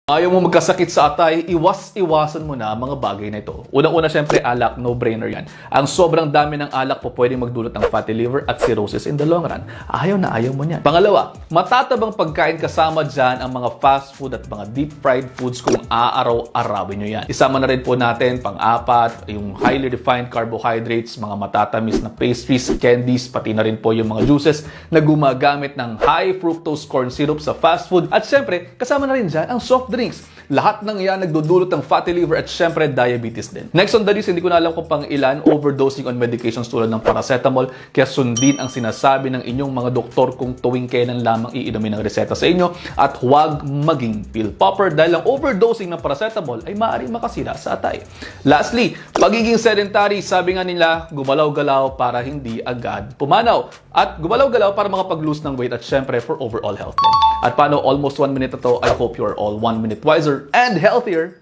Ayaw mo magkasakit sa atay, iwas-iwasan mo na mga bagay na ito. Unang-una, syempre, alak, no-brainer yan. Ang sobrang dami ng alak po pwedeng magdulot ng fatty liver at cirrhosis in the long run. Ayaw na ayaw mo niyan. Pangalawa, matatabang pagkain kasama dyan ang mga fast food at mga deep fried foods kung aaraw-arawin nyo yan. Isama na rin po natin, pang-apat, yung highly refined carbohydrates, mga matatamis na pastries, candies, pati na rin po yung mga juices na gumagamit ng high fructose corn syrup sa fast food. At syempre, kasama na rin dyan ang soft drinks. Lahat ng yan nagdudulot ng fatty liver at syempre diabetes din. Next on the list, hindi ko na alam kung pang ilan, overdosing on medications tulad ng paracetamol, kaya sundin ang sinasabi ng inyong mga doktor kung tuwing kailan lamang iinumin ang reseta sa inyo at huwag maging pill popper dahil ang overdosing ng paracetamol ay maaaring makasira sa atay. Lastly, pagiging sedentary, sabi nga nila, gumalaw-galaw para hindi agad pumanaw at gumalaw-galaw para makapag-lose ng weight at syempre for overall health din. At paano almost 1 minute na to, I hope you are all 1 minute wiser and healthier.